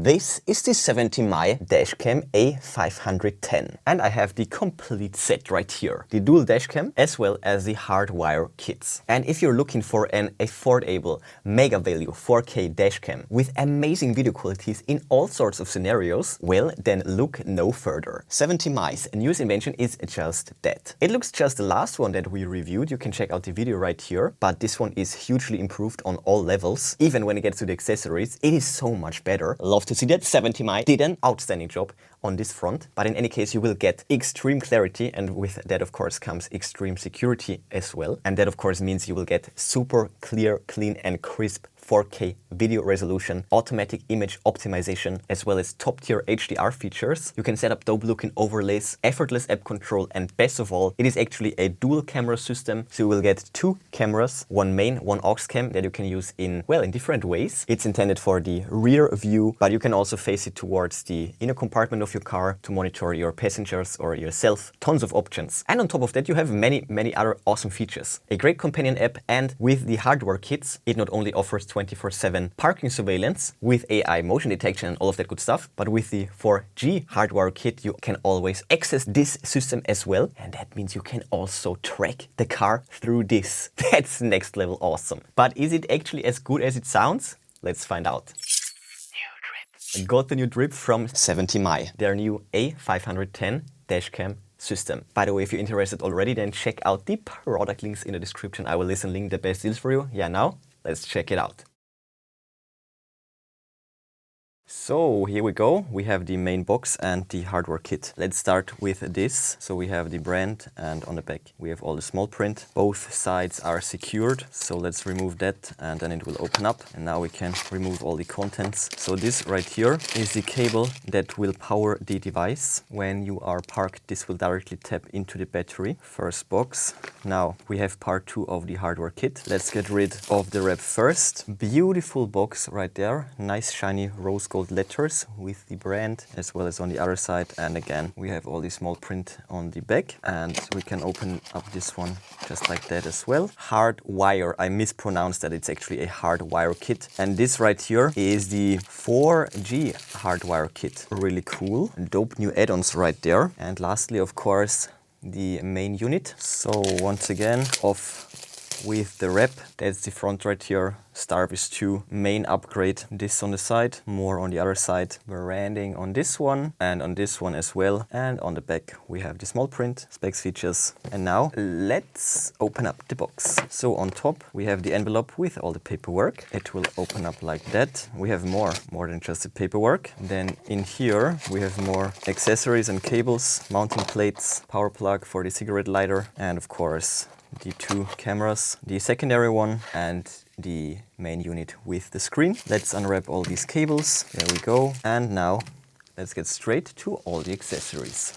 This is the 70mm Dash Cam A510 and I have the complete set right here. The dual dash cam as well as the hardwire kits. And if you're looking for an affordable mega value 4K dash cam with amazing video qualities in all sorts of scenarios, well then look no further. 70mm's newest invention is just that. It looks just the last one that we reviewed, you can check out the video right here, but this one is hugely improved on all levels. Even when it gets to the accessories, it is so much better. Love to see that. 70mm did an outstanding job on this front, but in any case you will get extreme clarity, and with that of course comes extreme security as well, and that of course means you will get super clear, clean and crisp 4K video resolution, automatic image optimization, as well as top-tier HDR features. You can set up dope-looking overlays, effortless app control, and best of all, it is actually a dual camera system. So you will get two cameras, one main, one aux cam that you can use in different ways. It's intended for the rear view, but you can also face it towards the inner compartment of your car to monitor your passengers or yourself. Tons of options. And on top of that, you have many other awesome features. A great companion app, and with the hardware kits, it not only offers 24/7 parking surveillance with AI motion detection and all of that good stuff, but with the 4G hardware kit you can always access this system as well, and that means you can also track the car through this. That's next level awesome. But is it actually as good as it sounds? Let's find out. I got the new drip from 70mm, their new A510 dash cam system. By the way, if you're interested already, then check out the product links in the description. I will link the best deals for you. Yeah, now let's check it out. So here we go. We have the main box and the hardware kit. Let's start with this. So we have the brand, and on the back we have all the small print. Both sides are secured. So let's remove that and then it will open up. And now we can remove all the contents. So this right here is the cable that will power the device. When you are parked, this will directly tap into the battery. First box. Now we have part 2 of the hardware kit. Let's get rid of the wrap first. Beautiful box right there. Nice shiny rose gold letters with the brand, as well as on the other side. And again, we have all the small print on the back, and we can open up this one just like that as well. Hardwire, I mispronounced that, it's actually a hardwire kit. And this right here is the 4G hardwire kit. Really cool. Dope new add-ons right there. And lastly, of course, the main unit. So once again, off with the wrap. That's the front right here. Starvis 2 main upgrade. This on the side, more on the other side. Branding on this one and on this one as well. And on the back we have the small print, specs, features. And now let's open up the box. So on top we have the envelope with all the paperwork. It will open up like that. We have more than just the paperwork. Then in here we have more accessories and cables, mounting plates, power plug for the cigarette lighter, and of course the 2 cameras, the secondary one and the main unit with the screen. Let's unwrap all these cables. There we go. And now let's get straight to all the accessories.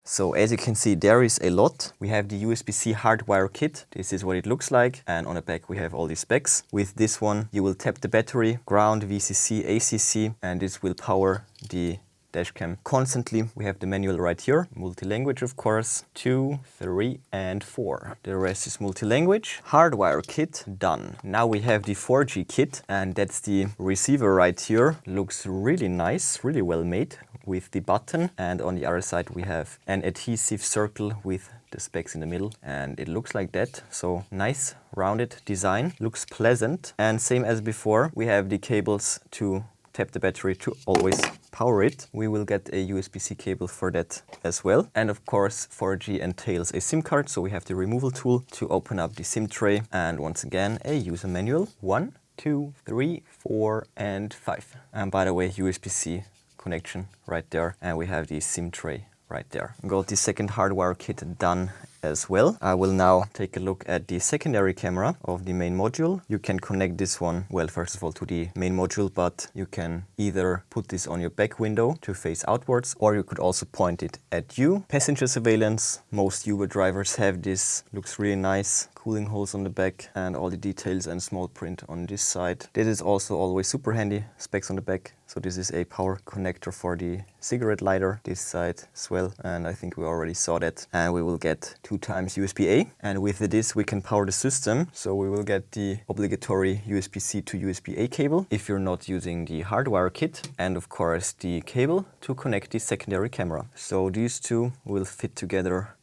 So as you can see, there is a lot. We have the USB-C hardwire kit. This is what it looks like. And on the back we have all the specs. With this one you will tap the battery, ground, VCC, ACC, and this will power the dash cam constantly. We have the manual right here, multi-language of course, 2, 3 and 4. The rest is multi-language. Hardwire kit done. Now we have the 4G kit, and that's the receiver right here. Looks really nice, really well made with the button, and on the other side we have an adhesive circle with the specs in the middle, and it looks like that. So nice rounded design, looks pleasant. And same as before, we have the cables to tap the battery to always power it. We will get a USB-C cable for that as well. And of course 4G entails a SIM card, so we have the removal tool to open up the SIM tray, and once again a user manual. 1, 2, 3, 4 and 5. And by the way, USB-C connection right there, and we have the SIM tray right there. Got the second hardwire kit done as well. I will now take a look at the secondary camera of the main module. You can connect this one, well, first of all to the main module, but you can either put this on your back window to face outwards, or you could also point it at you. Passenger surveillance, most Uber drivers have this. Looks really nice. cooling holes on the back, and all the details and small print on this side. This is also always super handy, specs on the back. So this is a power connector for the cigarette lighter, this side as well, and I think we already saw that. And we will get 2 times USB-A, and with this we can power the system. So we will get the obligatory USB-C to USB-A cable if you're not using the hardwire kit, and of course the cable to connect the secondary camera. So these two will fit together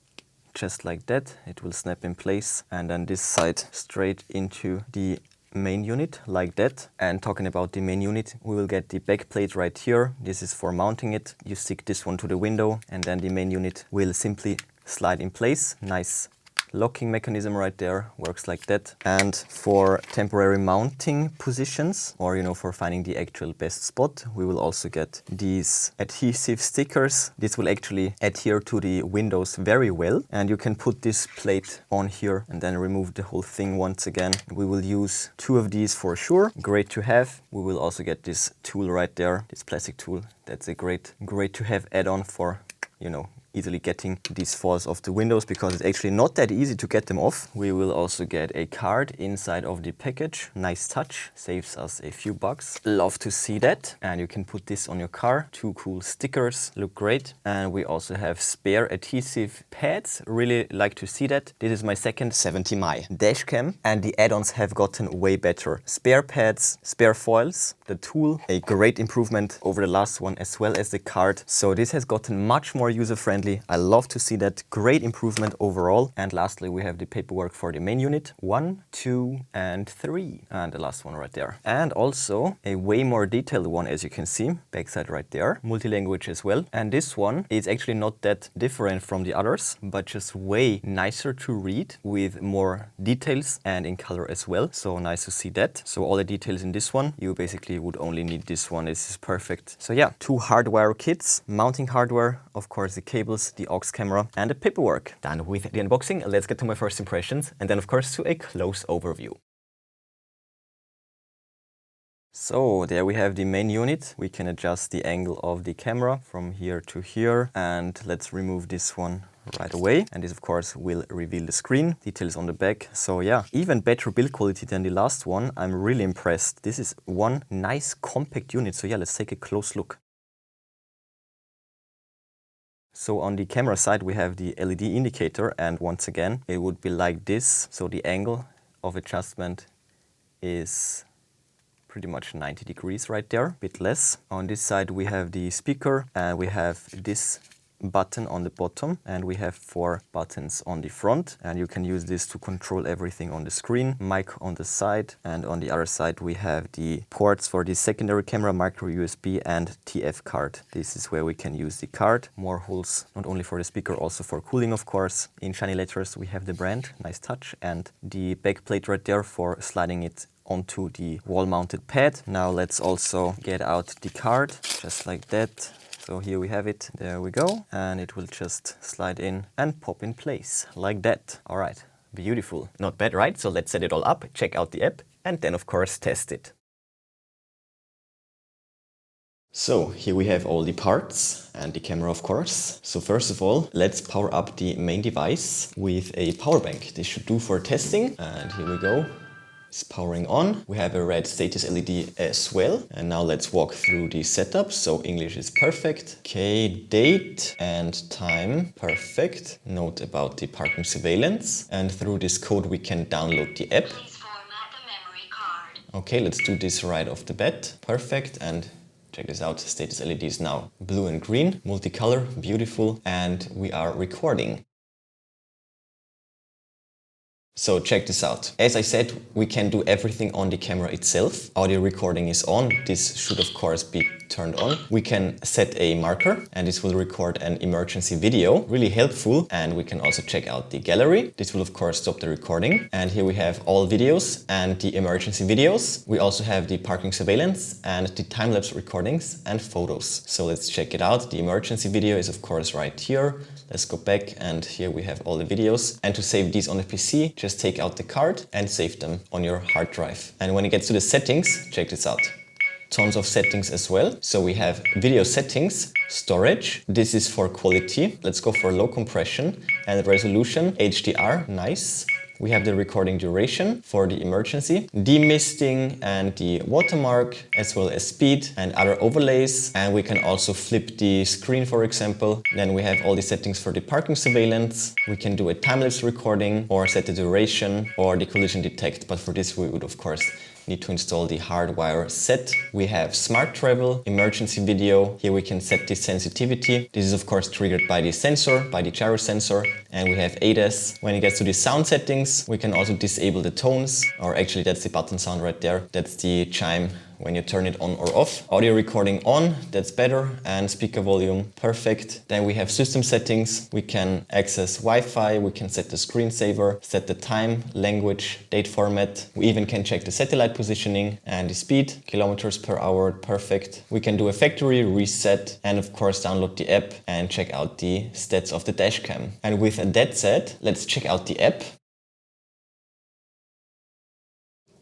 just like that. It will snap in place, and then this side straight into the main unit like that. And talking about the main unit, we will get the back plate right here. This is for mounting it. You stick this one to the window, and then the main unit will simply slide in place. Nice locking mechanism right there, works like that. And for temporary mounting positions, or for finding the actual best spot, we will also get these adhesive stickers. This will actually adhere to the windows very well, and you can put this plate on here and then remove the whole thing once again. We will use 2 of these for sure. Great to have. We will also get this tool right there, this plastic tool. That's a great to have add-on for easily getting these foils off the windows, because it's actually not that easy to get them off. We will also get a card inside of the package. Nice touch, saves us a few bucks. Love to see that. And you can put this on your car. 2 cool stickers, look great. And we also have spare adhesive pads. Really like to see that. This is my second 70mm dash cam, and the add-ons have gotten way better. Spare pads, spare foils, the tool, a great improvement over the last one, as well as the card. So this has gotten much more user-friendly. I love to see that. Great improvement overall. And lastly, we have the paperwork for the main unit. 1, 2, and 3. And the last one right there. And also a way more detailed one, as you can see. Backside right there. Multi-language as well. And this one is actually not that different from the others, but just way nicer to read with more details and in color as well. So nice to see that. So all the details in this one, you basically would only need this one. This is perfect. So yeah, 2 hardwire kits, mounting hardware, of course the cables, the aux camera, and the paperwork. Done with the unboxing. Let's get to my first impressions, and then of course to a close overview. So there we have the main unit. We can adjust the angle of the camera from here to here, and let's remove this one right away. And this of course will reveal the screen, details on the back. So yeah, even better build quality than the last one. I'm really impressed. This is one nice compact unit. So yeah, let's take a close look. So on the camera side we have the LED indicator, and once again it would be like this. So the angle of adjustment is pretty much 90 degrees right there, a bit less. On this side we have the speaker, and we have this button on the bottom, and we have 4 buttons on the front, and you can use this to control everything on the screen. Mic on the side, and on the other side we have the ports for the secondary camera, micro USB and TF card. This is where we can use the card. More holes, not only for the speaker, also for cooling of course. In shiny letters we have the brand, nice touch, and the back plate right there for sliding it onto the wall-mounted pad. Now let's also get out the card, just like that. So here we have it, there we go, and it will just slide in and pop in place, like that. All right, beautiful. Not bad, right? So let's set it all up, check out the app, and then of course test it. So here we have all the parts and the camera of course. So first of all, let's power up the main device with a power bank. This should do for testing, and here we go. It's powering on. We have a red status LED as well. And now let's walk through the setup. So English is perfect. Okay, date and time, perfect. Note about the parking surveillance. And through this code we can download the app. Please format the memory card. Okay, let's do this right off the bat. Perfect. And check this out, status LED is now blue and green, multicolor, beautiful. And we are recording. So check this out. As I said, we can do everything on the camera itself. Audio recording is on. This should of course be turned on. We can set a marker, and this will record an emergency video. Really helpful. And we can also check out the gallery. This will of course stop the recording. And here we have all videos and the emergency videos. We also have the parking surveillance and the time-lapse recordings and photos. So let's check it out. The emergency video is of course right here. Let's go back, and here we have all the videos. And to save these on the PC, just take out the card and save them on your hard drive. And when it gets to the settings, check this out. Tons of settings as well. So we have video settings, storage. This is for quality. Let's go for low compression and resolution, HDR, nice. We have the recording duration for the emergency, demisting and the watermark, as well as speed and other overlays. And we can also flip the screen, for example. Then we have all the settings for the parking surveillance. We can do a time-lapse recording or set the duration or the collision detect. But for this, we would of course need to install the hardwire set. We have smart travel, emergency video. Here we can set the sensitivity. This is of course triggered by the sensor, by the gyro sensor. And we have ADAS. When it gets to the sound settings, we can also disable the tones, or actually that's the button sound right there. That's the chime when you turn it on or off. Audio recording on, that's better, and speaker volume, perfect. Then we have system settings. We can access Wi-Fi, we can set the screensaver, set the time, language, date format. We even can check the satellite positioning and the speed, kilometers per hour, perfect. We can do a factory reset and of course download the app and check out the stats of the dash cam. And with that said, let's check out the app.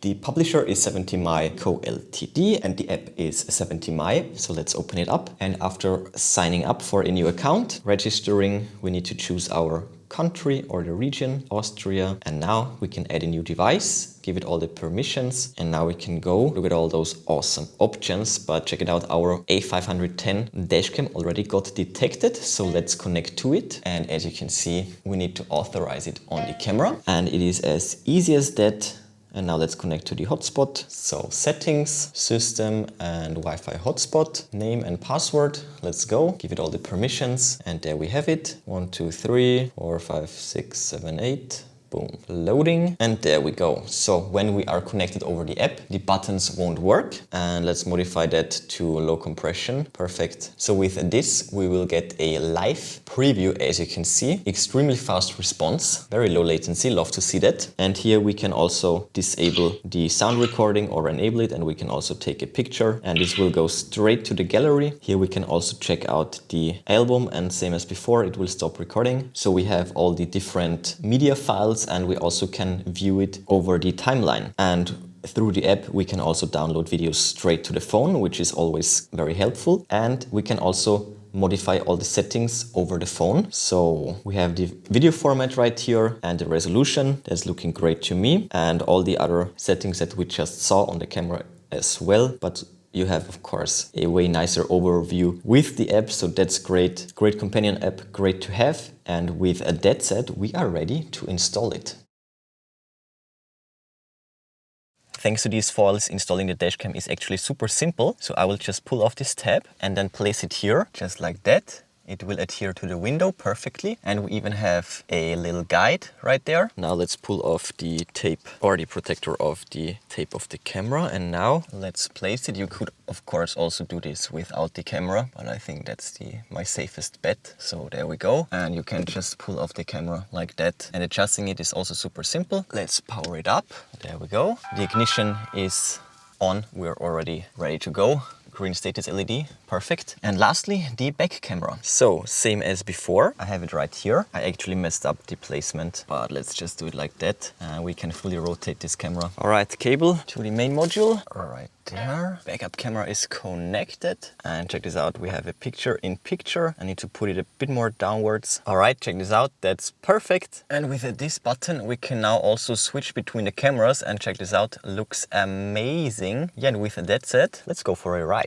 The publisher is 70My Co. Ltd. and the app is 70My. So let's open it up. And after signing up for a new account, registering, we need to choose our country or the region, Austria. And now we can add a new device, give it all the permissions. And now we can go look at all those awesome options. But check it out, our A510 dashcam already got detected. So let's connect to it. And as you can see, we need to authorize it on the camera. And it is as easy as that. And now let's connect to the hotspot. So settings, system and Wi-Fi hotspot, name and password. Let's go, give it all the permissions. And there we have it. 1, 2, 3, 4, 5, 6, 7, 8. Boom, loading, and there we go. So when we are connected over the app, the buttons won't work. And let's modify that to low compression. Perfect. So with this, we will get a live preview, as you can see. Extremely fast response, very low latency, love to see that. And here we can also disable the sound recording or enable it, and we can also take a picture, and this will go straight to the gallery. Here we can also check out the album, and same as before, it will stop recording. So we have all the different media files, and we also can view it over the timeline. And through the app, we can also download videos straight to the phone, which is always very helpful. And we can also modify all the settings over the phone. So we have the video format right here and the resolution. That's looking great to me. And all the other settings that we just saw on the camera as well. But you have, of course, a way nicer overview with the app, so that's great. Great companion app, great to have. And with that said, we are ready to install it. Thanks to these files, installing the dashcam is actually super simple. So I will just pull off this tab and then place it here, just like that. It will adhere to the window perfectly. And we even have a little guide right there. Now let's pull off the tape or the protector of the tape of the camera. And now let's place it. You could, of course, also do this without the camera, but I think that's my safest bet. So there we go. And you can just pull off the camera like that. And adjusting it is also super simple. Let's power it up. There we go. The ignition is on. We're already ready to go. Green status LED, perfect. And lastly, the back camera. So same as before, I have it right here. I actually messed up the placement, but let's just do it like that. We can fully rotate this camera. All right, cable to the main module. All right, there. Backup camera is connected. And check this out, we have a picture in picture. I need to put it a bit more downwards. All right, check this out, that's perfect. And with this button, we can now also switch between the cameras, and check this out, looks amazing. Yeah, and with that said, let's go for a ride.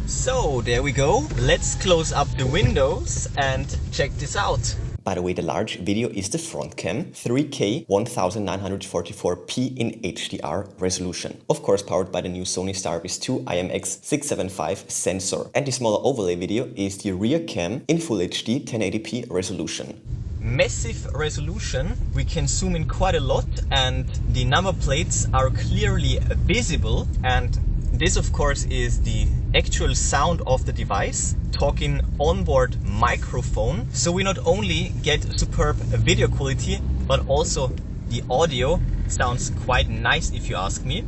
So there we go. Let's close up the windows and check this out. By the way, the large video is the front cam, 3K 1944p in HDR resolution. Of course, powered by the new Sony Starvis 2 IMX675 sensor. And the smaller overlay video is the rear cam in Full HD 1080p resolution. Massive resolution, we can zoom in quite a lot, and the number plates are clearly visible. And this, of course, is the actual sound of the device, talking onboard microphone. So we not only get superb video quality, but also the audio sounds quite nice, if you ask me.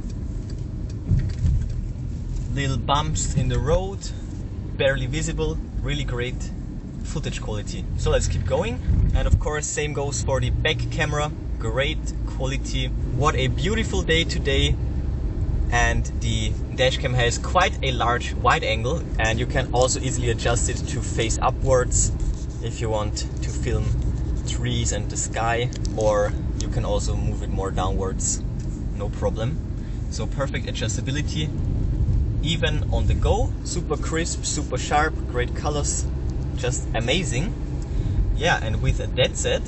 Little bumps in the road, barely visible, really great footage quality. So let's keep going. And of course, same goes for the back camera, great quality. What a beautiful day today. And the dashcam has quite a large wide angle, and you can also easily adjust it to face upwards if you want to film trees and the sky, or you can also move it more downwards, no problem. So perfect adjustability, even on the go, super crisp, super sharp, great colors, just amazing. Yeah, and with that said,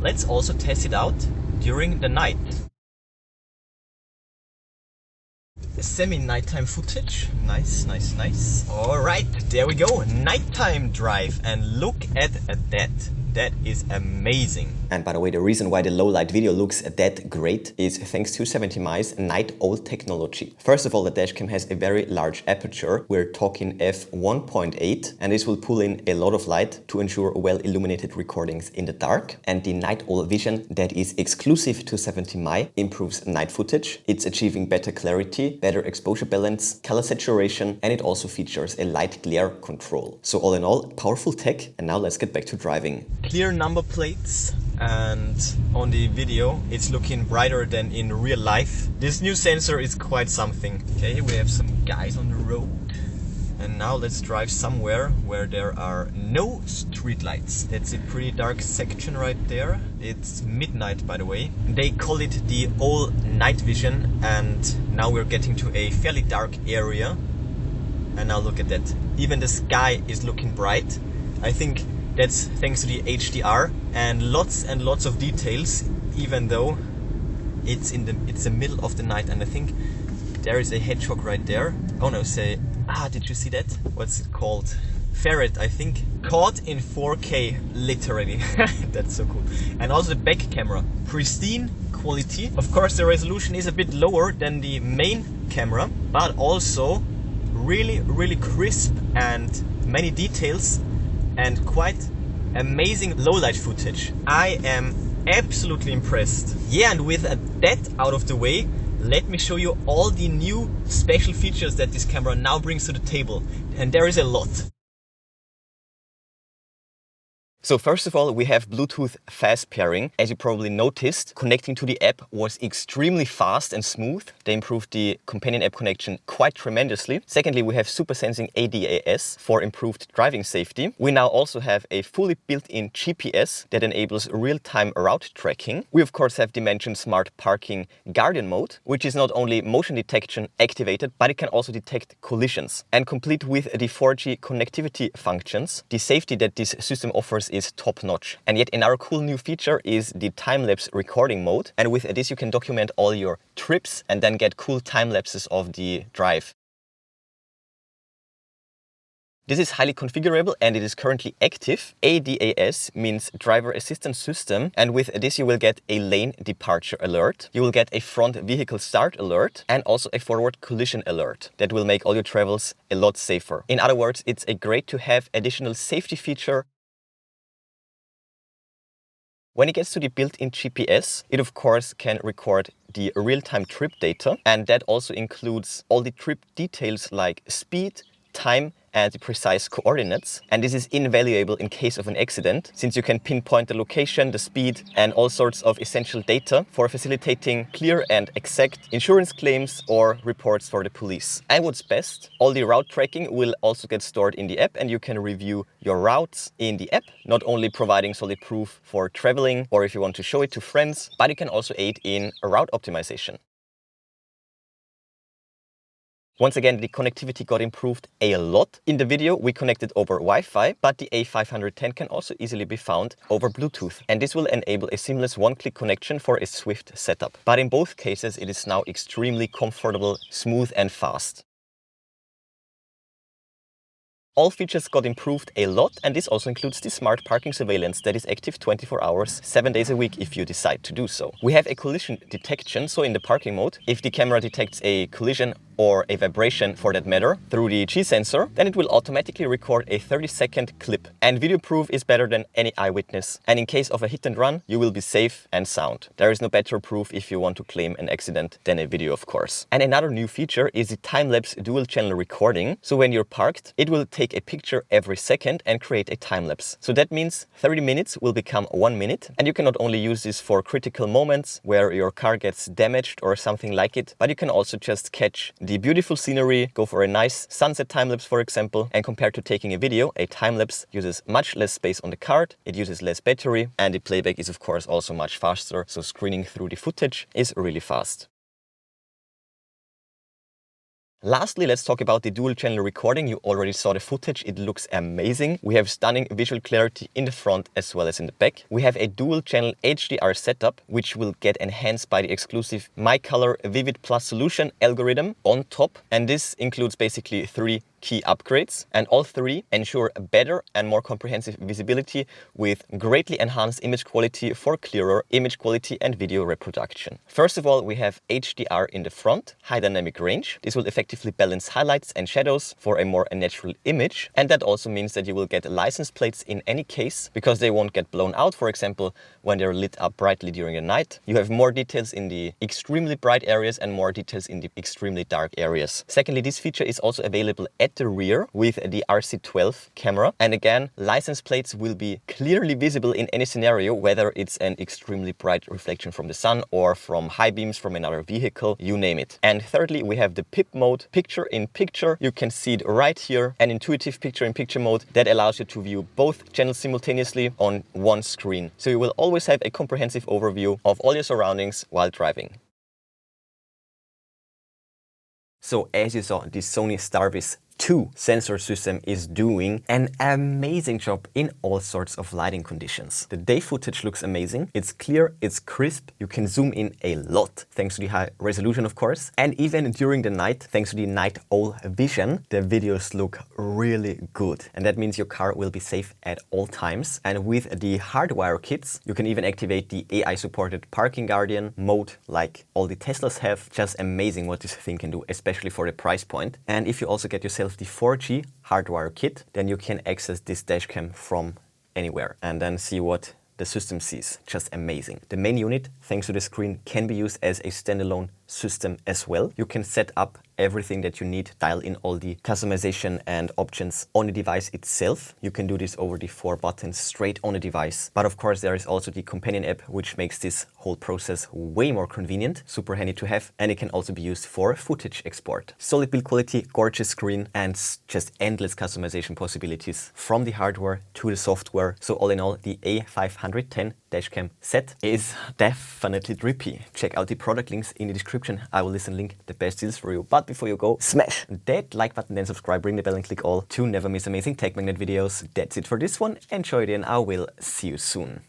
let's also test it out during the night. Semi-nighttime footage. Nice, nice, nice. All right, there we go. Nighttime drive, and look at that. That is amazing. And by the way, the reason why the low light video looks that great is thanks to 70mi's night owl technology. First of all, the dashcam has a very large aperture. We're talking f1.8, and this will pull in a lot of light to ensure well illuminated recordings in the dark. And the night owl vision that is exclusive to 70mi improves night footage. It's achieving better clarity, better exposure balance, color saturation, and it also features a light glare control. So all in all, powerful tech. And now let's get back to driving. Clear number plates, and on the video it's looking brighter than in real life. This new sensor is quite something. Okay, we have some guys on the road, and now let's drive somewhere where there are no street lights. That's a pretty dark section right there. It's midnight, by the way. They call it the all night vision, and now we're getting to a fairly dark area. And now look at that, even the sky is looking bright. I think that's thanks to the HDR and lots of details, even though it's the middle of the night. And I think there is a hedgehog right there. Oh no, did you see that? What's it called? Ferret, I think. Caught in 4K, literally. That's so cool. And also the back camera, pristine quality. Of course, the resolution is a bit lower than the main camera, but also really crisp and many details, and quite amazing low light footage. I am absolutely impressed. Yeah, and with that out of the way, let me show you all the new special features that this camera now brings to the table. And there is a lot. So first of all, we have Bluetooth fast pairing. As you probably noticed, connecting to the app was extremely fast and smooth. They improved the companion app connection quite tremendously. Secondly, we have super sensing ADAS for improved driving safety. We now also have a fully built-in GPS that enables real-time route tracking. We of course have Dimension Smart Parking Guardian mode, which is not only motion detection activated, but it can also detect collisions. And complete with the 4G connectivity functions, the safety that this system offers is top-notch. And yet another cool new feature is the time-lapse recording mode. And with this you can document all your trips and then get cool time-lapses of the drive. This is highly configurable and it is currently active. ADAS means driver assistance system, and with this you will get a lane departure alert. You will get a front vehicle start alert and also a forward collision alert that will make all your travels a lot safer. In other words, it's a great to have additional safety feature. When it gets to the built-in GPS, it of course can record the real-time trip data, and that also includes all the trip details like speed, time, and the precise coordinates. And this is invaluable in case of an accident, since you can pinpoint the location, the speed, and all sorts of essential data for facilitating clear and exact insurance claims or reports for the police. And what's best, all the route tracking will also get stored in the app, and you can review your routes in the app, not only providing solid proof for traveling or if you want to show it to friends, but it can also aid in route optimization. Once again, the connectivity got improved a lot. In the video, we connected over Wi-Fi, but the A510 can also easily be found over Bluetooth. And this will enable a seamless one-click connection for a swift setup. But in both cases, it is now extremely comfortable, smooth and fast. All features got improved a lot, and this also includes the smart parking surveillance that is active 24 hours, 7 days a week if you decide to do so. We have a collision detection, so in the parking mode, if the camera detects a collision or a vibration for that matter through the G sensor, then it will automatically record a 30-second clip. And video proof is better than any eyewitness. And in case of a hit and run, you will be safe and sound. There is no better proof if you want to claim an accident than a video, of course. And another new feature is the time-lapse dual channel recording. So when you're parked, it will take a picture every second and create a time-lapse. So that means 30 minutes will become 1 minute. And you can not only use this for critical moments where your car gets damaged or something like it, but you can also just catch the beautiful scenery, go for a nice sunset time-lapse, for example. And compared to taking a video, a time-lapse uses much less space on the card, it uses less battery, and the playback is of course also much faster, so screening through the footage is really fast. Lastly, let's talk about the dual channel recording. You already saw the footage, it looks amazing. We have stunning visual clarity in the front as well as in the back. We have a dual channel HDR setup, which will get enhanced by the exclusive MyColor Vivid Plus solution algorithm on top. And this includes basically 3 key upgrades, and all 3 ensure a better and more comprehensive visibility with greatly enhanced image quality for clearer image quality and video reproduction. First of all, we have HDR in the front, high dynamic range. This will effectively balance highlights and shadows for a more natural image, and that also means that you will get license plates in any case because they won't get blown out, for example, when they're lit up brightly during the night. You have more details in the extremely bright areas and more details in the extremely dark areas. Secondly, this feature is also available at the rear with the RC12 camera, and again, license plates will be clearly visible in any scenario, whether it's an extremely bright reflection from the sun or from high beams from another vehicle, you name it. And thirdly, we have the PIP mode, picture in picture. You can see it right here, an intuitive picture in picture mode that allows you to view both channels simultaneously on one screen, so you will always have a comprehensive overview of all your surroundings while driving. So as you saw, the Sony Starvis 2 sensor system is doing an amazing job in all sorts of lighting conditions. The day footage looks amazing. It's clear, it's crisp. You can zoom in a lot thanks to the high resolution, of course. And even during the night, thanks to the night owl vision, the videos look really good. And that means your car will be safe at all times. And with the hardwire kits, you can even activate the AI supported parking guardian mode like all the Teslas have. Just amazing what this thing can do, especially for the price point. And if you also get yourself the 4G hardwire kit, then you can access this dash cam from anywhere and then see what the system sees. Just amazing. The main unit, thanks to the screen, can be used as a standalone system as well. You can set up everything that you need, dial in all the customization and options on the device itself. You can do this over the 4 buttons straight on the device. But of course, there is also the companion app, which makes this whole process way more convenient, super handy to have, and it can also be used for footage export. Solid build quality, gorgeous screen, and just endless customization possibilities from the hardware to the software. So all in all, the A510 dashcam set is definitely drippy. Check out the product links in the description. I will link the best deals for you. But before you go, smash that like button, then subscribe, ring the bell and click all to never miss amazing tech magnet videos. That's it for this one. Enjoy it and I will see you soon.